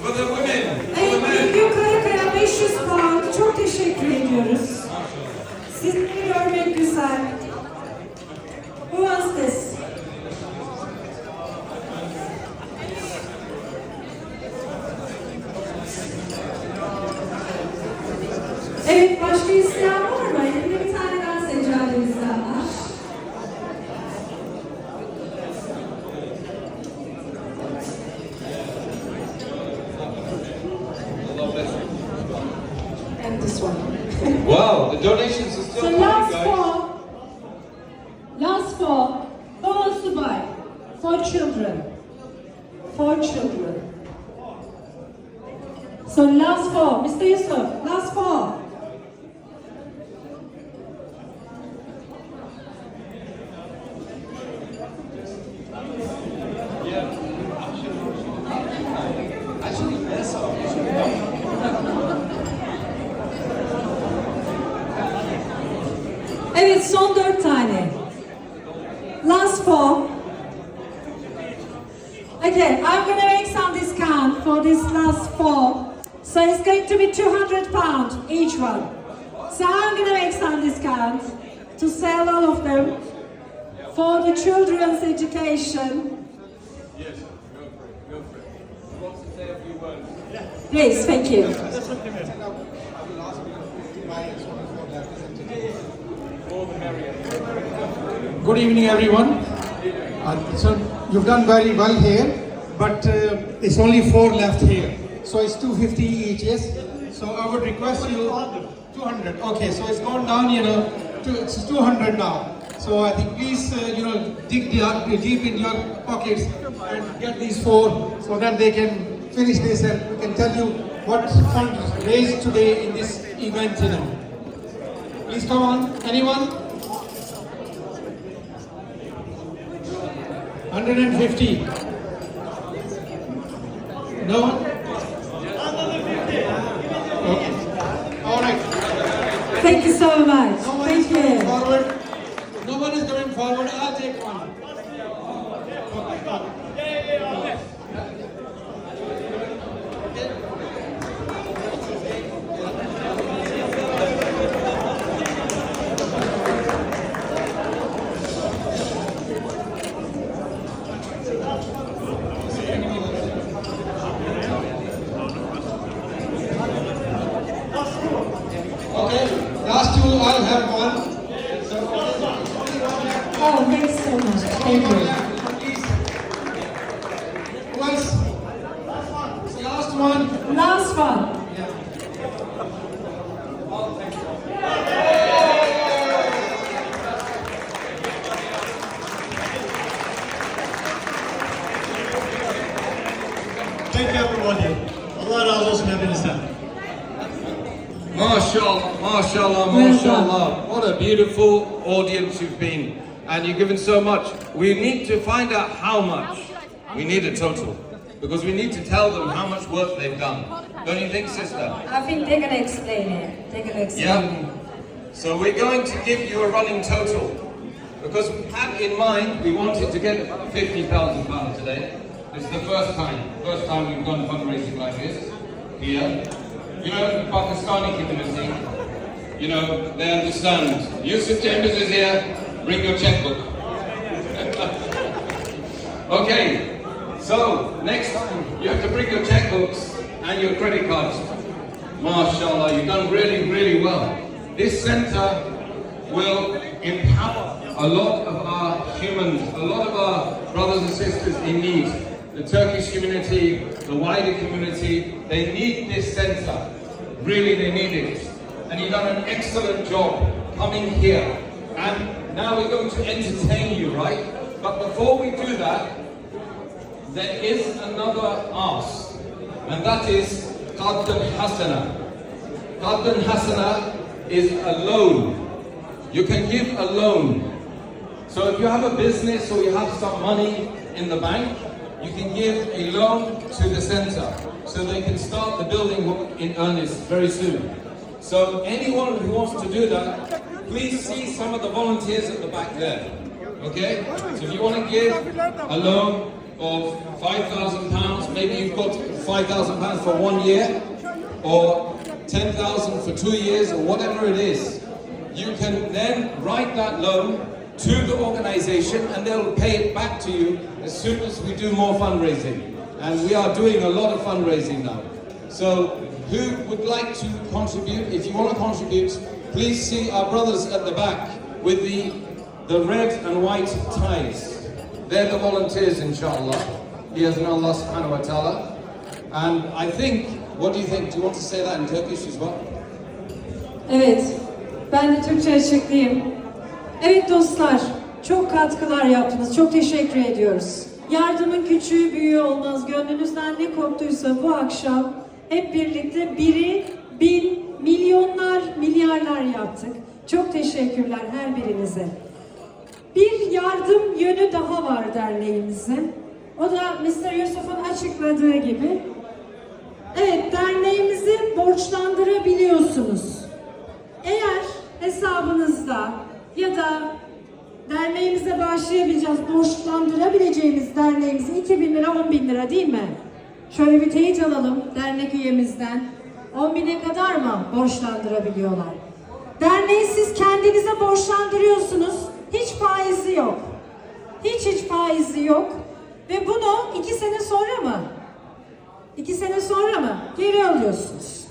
For the women. For the Evet, men. Nilgün Karakaya 500 pound. Çok teşekkür ediyoruz. Sizleri görmek güzel. Who wants this? Evet, başka isteyen var mı? Elimde bir tane daha seccade isteyen var. And this one. Wow, the donations are still So coming, last guys. four, who wants to buy? 4 children. 4 children. So last 4, Mr. Yusuf, last 4. Evet, son 4 tane. Last 4. Okay, I'm going to make some discount for this last 4. So it's going to be 200 pounds each one. So I'm going to make some discount to sell all of them for the children's education. Yes, go for it, go for it. Who wants to say a few words? Please, thank you. Good evening, everyone. So you've done very well here, but it's only 4 left here. So it's 250 each, yes? So I would request you 200. Okay, so it's gone down, it's 200 now. So I think please, dig deep in your pockets and get these 4 so that they can finish this and we can tell you what fund raised today in this event, Please come on, anyone? 150. No one? Okay. All right. Thank you so much. No one Thank is coming you. forward. No one is coming forward. I'll take one. Okay, last 2, I'll have one. Oh, thanks so much. Thank you. Please. Who else? It's the last one. Last one. Thank you everybody. Allah razı olsun hepinizden. Mashallah, mashallah, mashallah. What a beautiful audience you've been. And you've given so much. We need to find out how much. We need a total. Because we need to tell them how much work they've done. Don't you think, sister? I think they're going to explain it. They're going to explain Yeah. it. So we're going to give you a running total. Because we had in mind, we wanted to get £50,000 today. This is the first time we've done fundraising like this here. The Pakistani community, they understand. Yusuf Chambers is here, bring your checkbook. Okay, so next time you have to bring your checkbooks and your credit cards. MashaAllah, you've done really, really well. This center will empower a lot of our humans, a lot of our brothers and sisters in need. The Turkish community, the wider community, they need this center. Really, they need it. And you've done an excellent job coming here. And now we're going to entertain you, right? But before we do that, there is another ask. And that is Qaddan Hasana. Qaddan Hasana is a loan. You can give a loan. So if you have a business or you have some money in the bank, you can give a loan to the center so they can start the building work in earnest very soon. So anyone who wants to do that, please see some of the volunteers at the back there. Okay? So if you want to give a loan, of £5,000, maybe you've got £5,000 for 1 year, or 10,000 for 2 years, or whatever it is, you can then write that loan to the organization and they'll pay it back to you as soon as we do more fundraising. And we are doing a lot of fundraising now. So who would like to contribute? If you want to contribute, please see our brothers at the back with the red and white ties. They're the volunteers, inshallah. Allah subhanahu wa ta'ala. And I think, what do you think? Do you want to say that in Turkish as well? Evet, ben de Türkçe açıklayayım. Evet dostlar, çok katkılar yaptınız. Çok teşekkür ediyoruz. Yardımın küçüğü büyüğü olmaz. Gönlünüzden ne koptuysa bu akşam hep birlikte biri, bin, milyonlar, milyarlar yaptık. Çok teşekkürler her birinize. Bir yardım yönü daha var derneğimizin. O da Mr. Yusuf'un açıkladığı gibi. Evet, derneğimizi borçlandırabiliyorsunuz. Eğer hesabınızda ya da derneğimize bağışlayabileceğiz, borçlandırabileceğimiz derneğimizi 2.000 lira, 10.000 lira değil mi? Şöyle bir teyit alalım dernek üyemizden. 10.000'e kadar mı borçlandırabiliyorlar? Derneği siz kendinize borçlandırıyorsunuz. Hiç faizi yok. Hiç faizi yok. Ve bunu 2 sene sonra mı? 2 sene sonra mı? Geri alıyorsunuz.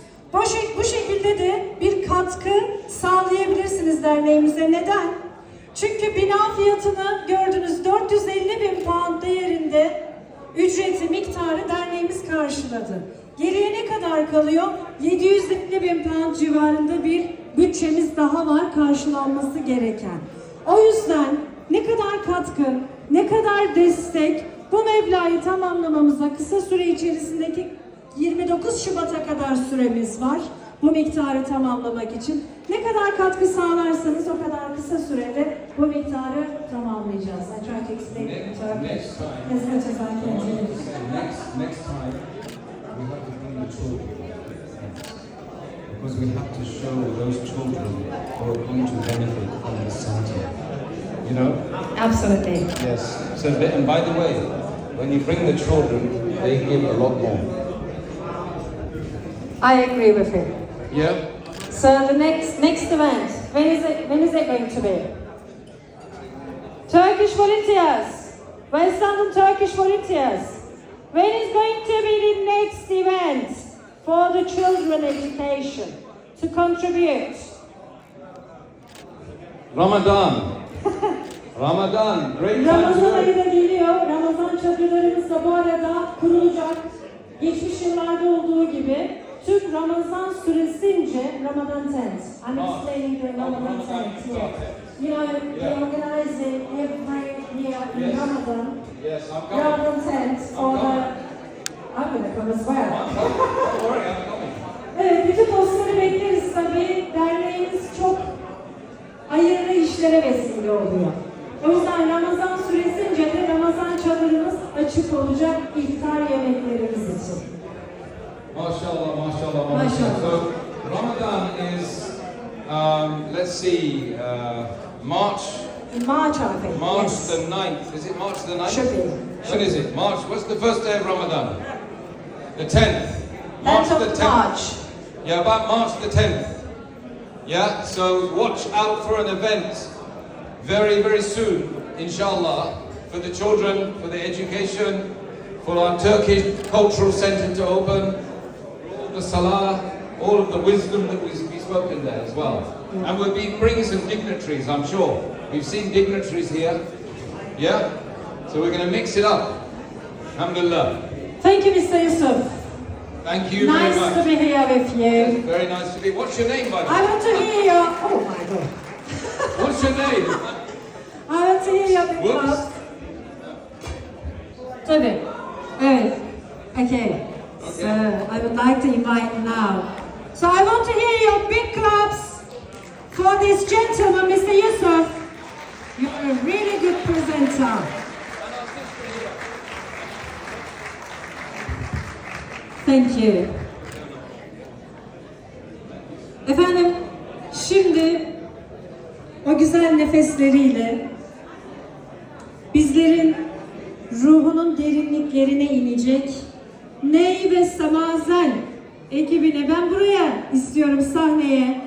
Bu şekilde de bir katkı sağlayabilirsiniz derneğimize. Neden? Çünkü bina fiyatını gördünüz, 450.000 pound değerinde ücreti, miktarı derneğimiz karşıladı. Geriye ne kadar kalıyor? 750.000 pound civarında bir bütçemiz daha var karşılanması gereken. O yüzden ne kadar katkı, ne kadar destek, bu meblağı tamamlamamıza kısa süre içerisindeki 29 Şubat'a kadar süremiz var. Bu miktarı tamamlamak için. Ne kadar katkı sağlarsanız o kadar kısa sürede bu miktarı tamamlayacağız. I try to explain it in Turkish as much as I can. Next time we have to bring the children, because we have to show those children who are going to benefit from the center. You know? Absolutely. Yes. So, and by the way, when you bring the children, they give a lot more. I agree with him. Yeah. So the next event, when is it going to be? Turkish volunteers, West London Turkish volunteers. When is going to be the next event for the children education to contribute? Ramadan. Ramadan. Great time to Ramazan work. ayı da geliyor. Ramazan çadırlarımız da bu arada kurulacak. Geçmiş yıllarda olduğu gibi tüm Ramazan süresince Ramadan tent. I'm explaining the Ramadan tent here. You know, they organize it every year in Ramadan. Yes, I'm coming. Ramadan tent for the... I'm going to come as well. Don't worry, I'm coming. Evet, bütün dostları bekleriz tabii. Derneğimiz çok hayırlı işlere vesile oluyor. O yüzden Ramazan süresince de Ramazan çadırımız açık olacak iftar yemeklerimiz için. Mashallah, mashallah, mashallah. So Ramadan is, let's see, March. In March, I think. March yes. the 9th. Is it March the 9th? Should be. When is it? March. What's the first day of Ramadan? The 10th. 10th of the 10th. March. Yeah, about March the 10th. Yeah, so watch out for an event very, very soon, inshallah, for the children, for the education, for our Turkish cultural center to open, for all the salah, all of the wisdom that will be spoken there as well. And we'll be bringing some dignitaries, I'm sure. We've seen dignitaries here. Yeah? So we're going to mix it up. Alhamdulillah. Thank you, Mr. Yusuf. Thank you very Nice much. to be here with you. Very nice to be. What's your name, by the way? I want to hear your... Oh my God. What's your name? I want to hear your big Whoops. claps. Tabii. Evet. Okay. So I would like to invite now. So I want to hear your big claps for this gentleman, Mr. Yusuf. You're a really good presenter. Thank you. Efendim, şimdi o güzel nefesleriyle bizlerin ruhunun derinliklerine inecek. Ney ve Semazen ekibine ben buraya istiyorum sahneye